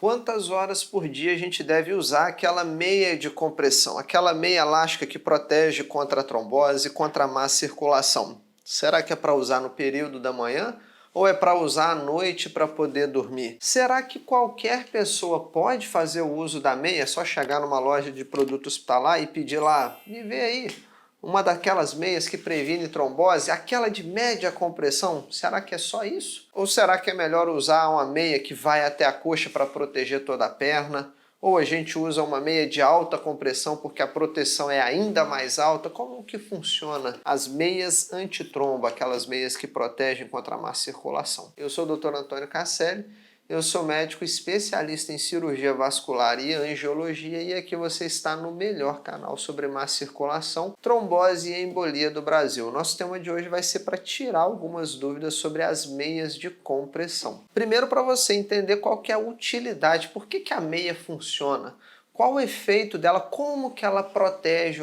quantas horas por dia a gente deve usar aquela meia de compressão, aquela meia elástica que protege contra a trombose e contra a má circulação? Será que é para usar no período da manhã ou é para usar à noite para poder dormir? Será que qualquer pessoa pode fazer o uso da meia? É só chegar numa loja de produto hospitalar e pedir lá, me vê aí uma daquelas meias que previne trombose, aquela de média compressão, será que é só isso? Ou será que é melhor usar uma meia que vai até a coxa para proteger toda a perna? Ou a gente usa uma meia de alta compressão porque a proteção é ainda mais alta? Como que funciona as meias antitrombo, aquelas meias que protegem contra a má circulação? Eu sou o Dr. Antônio Casselli, eu sou médico especialista em cirurgia vascular e angiologia e aqui você está no melhor canal sobre má circulação, trombose e embolia do Brasil. Nosso tema de hoje vai ser para tirar algumas dúvidas sobre as meias de compressão. Primeiro, para você entender qual que é a utilidade, por que a meia funciona, qual o efeito dela, como que ela protege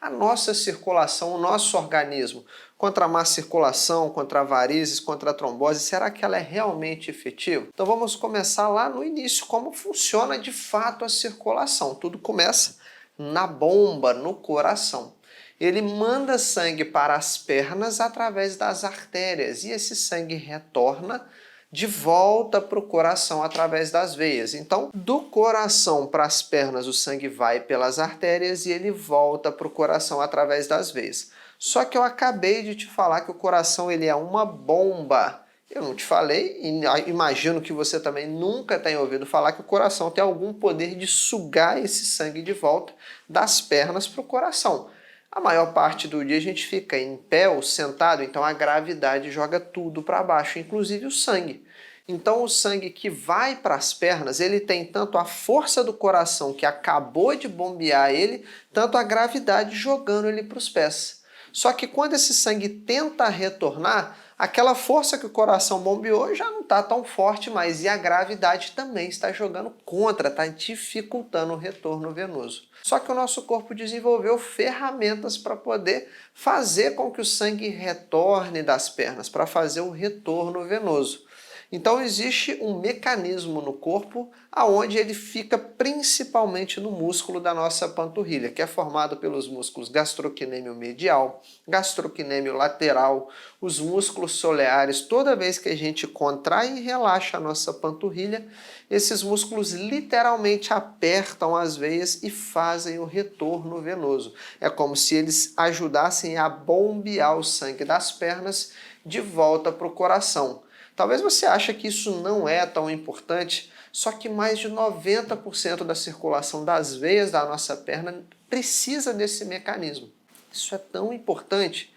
a nossa circulação, o nosso organismo contra a má circulação, contra varizes, contra a trombose. Será que ela é realmente efetiva? Então vamos começar lá no início, como funciona de fato a circulação. Tudo começa na bomba, no coração. Ele manda sangue para as pernas através das artérias e esse sangue retorna de volta para o coração através das veias. Então, do coração para as pernas, o sangue vai pelas artérias e ele volta para o coração através das veias. Só que eu acabei de te falar que o coração ele é uma bomba. Eu não te falei, e imagino que você também nunca tenha ouvido falar que o coração tem algum poder de sugar esse sangue de volta das pernas para o coração. A maior parte do dia a gente fica em pé ou sentado, então a gravidade joga tudo para baixo, inclusive o sangue. Então o sangue que vai para as pernas, ele tem tanto a força do coração que acabou de bombear ele, tanto a gravidade jogando ele para os pés. Só que quando esse sangue tenta retornar, aquela força que o coração bombeou já não está tão forte mais e a gravidade também está jogando contra, está dificultando o retorno venoso. Só que o nosso corpo desenvolveu ferramentas para poder fazer com que o sangue retorne das pernas, para fazer o retorno venoso. Então existe um mecanismo no corpo aonde ele fica principalmente no músculo da nossa panturrilha, que é formado pelos músculos gastrocnêmio medial, gastrocnêmio lateral, os músculos soleares. Toda vez que a gente contrai e relaxa a nossa panturrilha, esses músculos literalmente apertam as veias e fazem o retorno venoso. É como se eles ajudassem a bombear o sangue das pernas de volta para o coração. Talvez você ache que isso não é tão importante, só que mais de 90% da circulação das veias da nossa perna precisa desse mecanismo. Isso é tão importante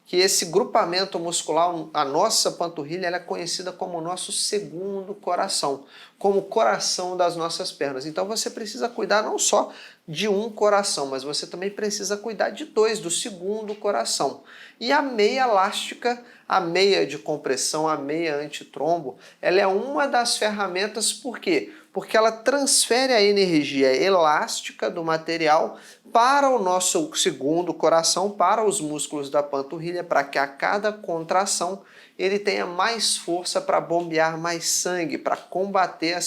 que esse grupamento muscular, a nossa panturrilha, ela é conhecida como o nosso segundo coração, como o coração das nossas pernas. Então você precisa cuidar não só de um coração, mas você também precisa cuidar de dois, do segundo coração. E a meia elástica, a meia de compressão, a meia antitrombo, ela é uma das ferramentas, por quê? Porque ela transfere a energia elástica do material para o nosso segundo coração, para os músculos da panturrilha, para que a cada contração ele tenha mais força para bombear mais sangue, para combater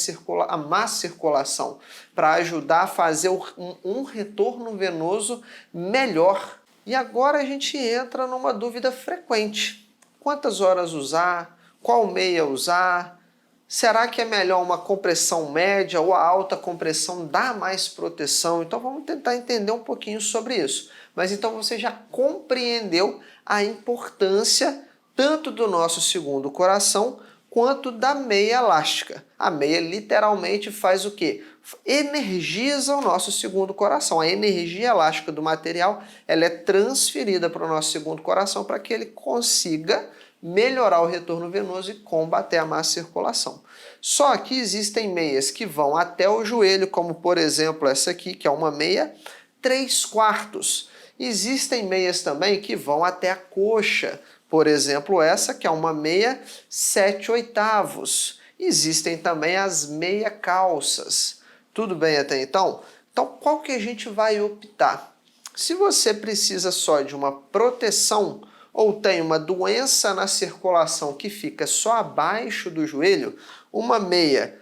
a má circulação, para ajudar a fazer um retorno venoso melhor. E agora a gente entra numa dúvida frequente. Quantas horas usar? Qual meia usar? Será que é melhor uma compressão média ou a alta compressão dá mais proteção? Então vamos tentar entender um pouquinho sobre isso. Mas então você já compreendeu a importância tanto do nosso segundo coração quanto da meia elástica. A meia literalmente faz o quê? Energiza o nosso segundo coração. A energia elástica do material ela é transferida para o nosso segundo coração para que ele consiga melhorar o retorno venoso e combater a má circulação. Só que existem meias que vão até o joelho, como por exemplo essa aqui, que é uma meia 3/4. Existem meias também que vão até a coxa, por exemplo essa que é uma meia 7/8. Existem também as meia calças. Tudo bem até então? Então qual que a gente vai optar? Se você precisa só de uma proteção ou tem uma doença na circulação que fica só abaixo do joelho, uma meia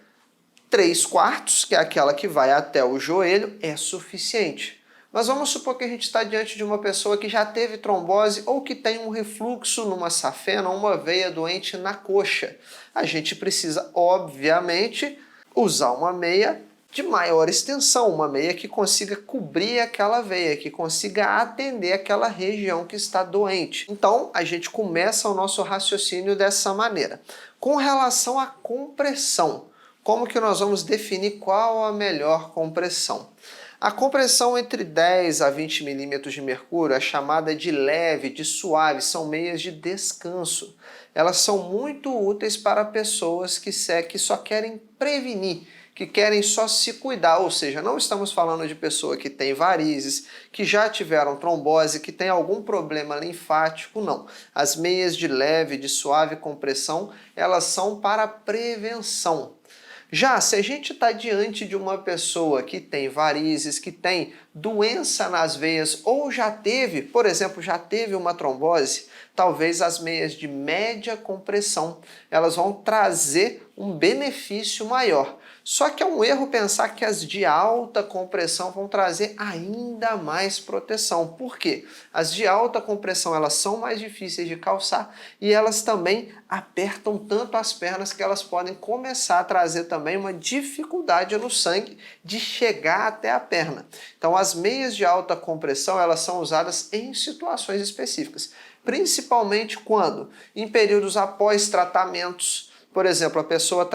3/4, que é aquela que vai até o joelho, é suficiente. Mas vamos supor que a gente está diante de uma pessoa que já teve trombose ou que tem um refluxo numa safena, uma veia doente na coxa. A gente precisa, obviamente, usar uma meia de maior extensão, uma meia que consiga cobrir aquela veia, que consiga atender aquela região que está doente. Então, a gente começa o nosso raciocínio dessa maneira. Com relação à compressão, como que nós vamos definir qual a melhor compressão? A compressão entre 10 a 20 milímetros de mercúrio é chamada de leve, de suave, são meias de descanso. Elas são muito úteis para pessoas que só querem prevenir, que querem só se cuidar, ou seja, não estamos falando de pessoa que tem varizes, que já tiveram trombose, que tem algum problema linfático, não. As meias de leve, de suave compressão, elas são para prevenção. Já se a gente está diante de uma pessoa que tem varizes, que tem doença nas veias ou já teve, por exemplo, já teve uma trombose, talvez as meias de média compressão, elas vão trazer um benefício maior. Só que é um erro pensar que as de alta compressão vão trazer ainda mais proteção. Por quê? As de alta compressão elas são mais difíceis de calçar e elas também apertam tanto as pernas que elas podem começar a trazer também uma dificuldade no sangue de chegar até a perna. Então as meias de alta compressão elas são usadas em situações específicas, principalmente quando em períodos após tratamentos. Por exemplo, a pessoa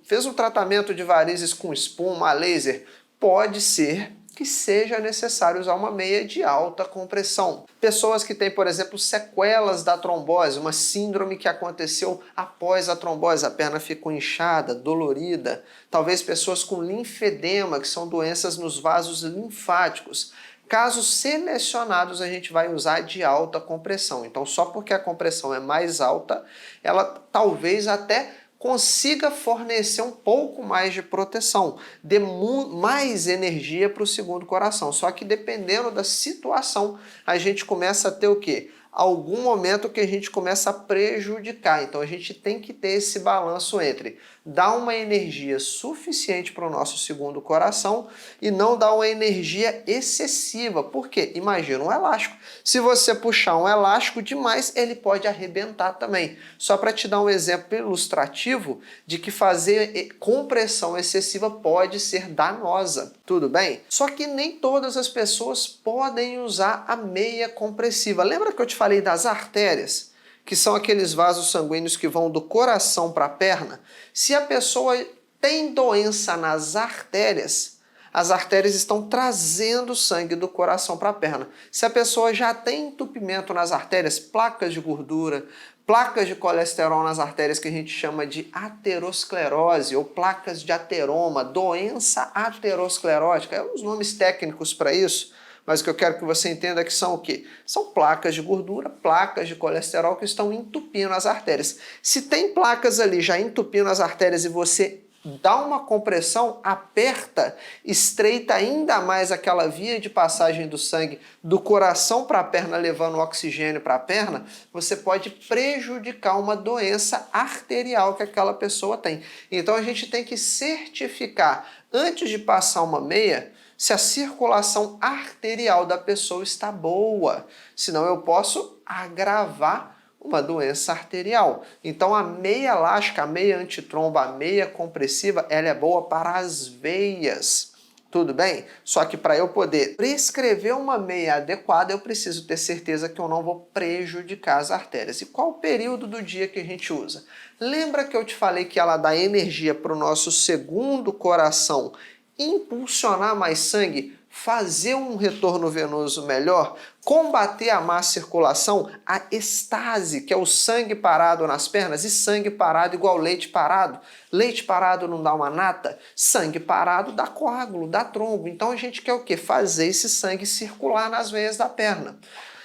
fez um tratamento de varizes com espuma, a laser, pode ser que seja necessário usar uma meia de alta compressão. Pessoas que têm, por exemplo, sequelas da trombose, uma síndrome que aconteceu após a trombose, a perna ficou inchada, dolorida, talvez pessoas com linfedema, que são doenças nos vasos linfáticos. Casos selecionados a gente vai usar de alta compressão. Então, só porque a compressão é mais alta, ela talvez até consiga fornecer um pouco mais de proteção, dê mais energia para o segundo coração. Só que dependendo da situação, a gente começa a ter o quê? Algum momento que a gente começa a prejudicar. Então a gente tem que ter esse balanço entre dar uma energia suficiente para o nosso segundo coração e não dar uma energia excessiva. Por quê? Imagina um elástico. Se você puxar um elástico demais, ele pode arrebentar também. Só para te dar um exemplo ilustrativo de que fazer compressão excessiva pode ser danosa. Tudo bem? Só que nem todas as pessoas podem usar a meia compressiva. Lembra que eu te falei das artérias? Que são aqueles vasos sanguíneos que vão do coração para a perna. Se a pessoa tem doença nas artérias, as artérias estão trazendo sangue do coração para a perna. Se a pessoa já tem entupimento nas artérias, placas de gordura, placas de colesterol nas artérias que a gente chama de aterosclerose ou placas de ateroma, doença aterosclerótica, é os nomes técnicos para isso. Mas o que eu quero que você entenda é que são o quê? São placas de gordura, placas de colesterol que estão entupindo as artérias. Se tem placas ali já entupindo as artérias e você dá uma compressão, aperta, estreita ainda mais aquela via de passagem do sangue do coração para a perna, levando o oxigênio para a perna, você pode prejudicar uma doença arterial que aquela pessoa tem. Então a gente tem que certificar, antes de passar uma meia, se a circulação arterial da pessoa está boa, senão eu posso agravar uma doença arterial. Então a meia elástica, a meia antitromba, a meia compressiva, ela é boa para as veias. Tudo bem? Só que para eu poder prescrever uma meia adequada, eu preciso ter certeza que eu não vou prejudicar as artérias. E qual o período do dia que a gente usa? Lembra que eu te falei que ela dá energia para o nosso segundo coração impulsionar mais sangue, fazer um retorno venoso melhor, combater a má circulação, a estase, que é o sangue parado nas pernas, e sangue parado igual leite parado. Leite parado não dá uma nata, sangue parado dá coágulo, dá trombo. Então a gente quer o quê? Fazer esse sangue circular nas veias da perna.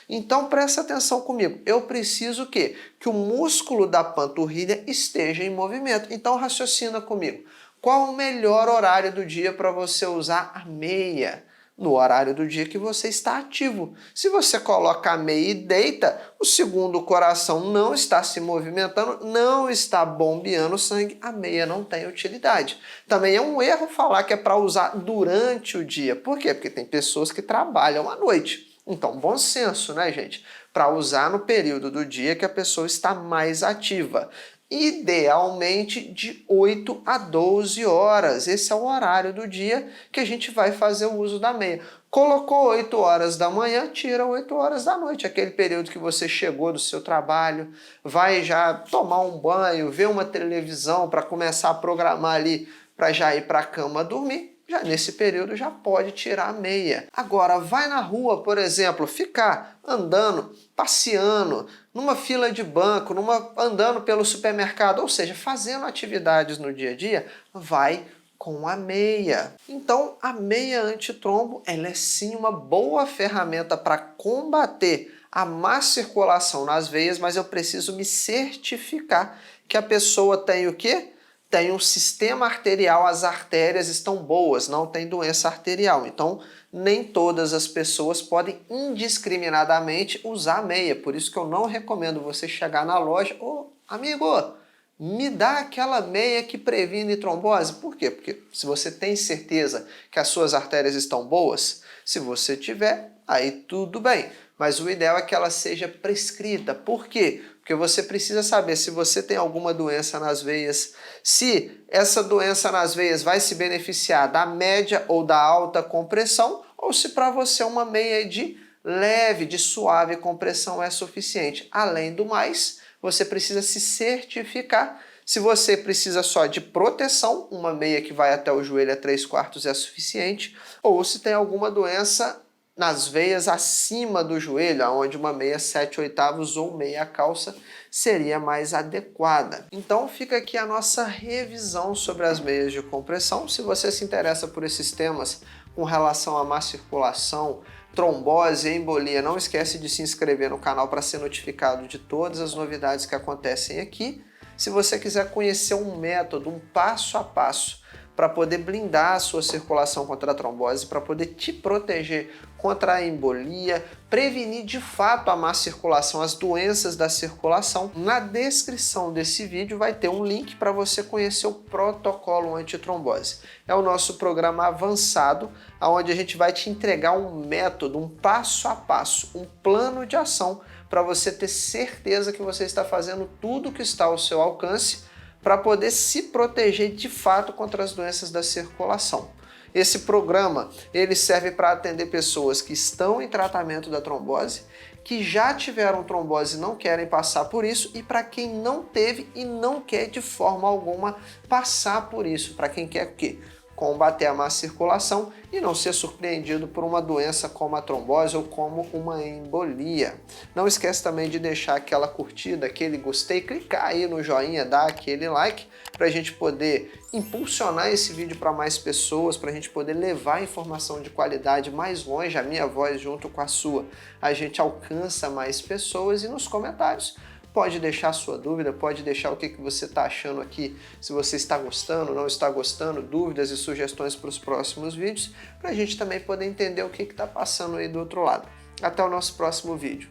Então presta atenção comigo, eu preciso o quê? Que o músculo da panturrilha esteja em movimento. Então raciocina comigo. Qual o melhor horário do dia para você usar a meia? no horário do dia que você está ativo. Se você coloca a meia e deita, o segundo coração não está se movimentando, não está bombeando sangue, a meia não tem utilidade. Também é um erro falar que é para usar durante o dia. Por quê? Porque tem pessoas que trabalham à noite. Então, bom senso, né, gente? Para usar no período do dia que a pessoa está mais ativa. Idealmente de 8 a 12 horas. Esse é o horário do dia que a gente vai fazer o uso da meia. Colocou 8 horas da manhã, tira 8 horas da noite. Aquele período que você chegou do seu trabalho, vai já tomar um banho, ver uma televisão para começar a programar ali para já ir para a cama dormir. Já nesse período já pode tirar a meia. Agora, vai na rua, por exemplo, ficar andando, passeando, numa fila de banco, andando pelo supermercado, ou seja, fazendo atividades no dia a dia, vai com a meia. Então, a meia antitrombo, ela é sim uma boa ferramenta para combater a má circulação nas veias, mas eu preciso me certificar que a pessoa tem o quê? Tem um sistema arterial, as artérias estão boas, não tem doença arterial. Então, nem todas as pessoas podem indiscriminadamente usar meia. Por isso que eu não recomendo você chegar na loja, ô amigo, me dá aquela meia que previne trombose. Por quê? Porque se você tem certeza que as suas artérias estão boas, se você tiver, aí tudo bem. Mas o ideal é que ela seja prescrita. Por quê? Porque você precisa saber se você tem alguma doença nas veias, se essa doença nas veias vai se beneficiar da média ou da alta compressão, ou se para você uma meia de leve, de suave compressão é suficiente. Além do mais, você precisa se certificar. Se você precisa só de proteção, uma meia que vai até o joelho a 3/4 é suficiente, ou se tem alguma doença nas veias acima do joelho, onde uma meia 7/8 ou meia calça seria mais adequada. Então fica aqui a nossa revisão sobre as meias de compressão. Se você se interessa por esses temas com relação à má circulação, trombose e embolia, não esquece de se inscrever no canal para ser notificado de todas as novidades que acontecem aqui. Se você quiser conhecer um método, um passo a passo, para poder blindar a sua circulação contra a trombose, para poder te proteger contra a embolia, prevenir de fato a má circulação, as doenças da circulação. Na descrição desse vídeo vai ter um link para você conhecer o protocolo antitrombose. É o nosso programa avançado, onde a gente vai te entregar um método, um passo a passo, um plano de ação para você ter certeza que você está fazendo tudo o que está ao seu alcance para poder se proteger de fato contra as doenças da circulação. Esse programa ele serve para atender pessoas que estão em tratamento da trombose, que já tiveram trombose e não querem passar por isso, e para quem não teve e não quer de forma alguma passar por isso, para quem quer o quê? Combater a má circulação e não ser surpreendido por uma doença como a trombose ou como uma embolia. Não esquece também de deixar aquela curtida, aquele gostei, clicar aí no joinha, dar aquele like para a gente poder impulsionar esse vídeo para mais pessoas, para a gente poder levar informação de qualidade mais longe, a minha voz junto com a sua. A gente alcança mais pessoas e nos comentários pode deixar sua dúvida, pode deixar o que você está achando aqui, se você está gostando, não está gostando, dúvidas e sugestões para os próximos vídeos, para a gente também poder entender o que está passando aí do outro lado. Até o nosso próximo vídeo.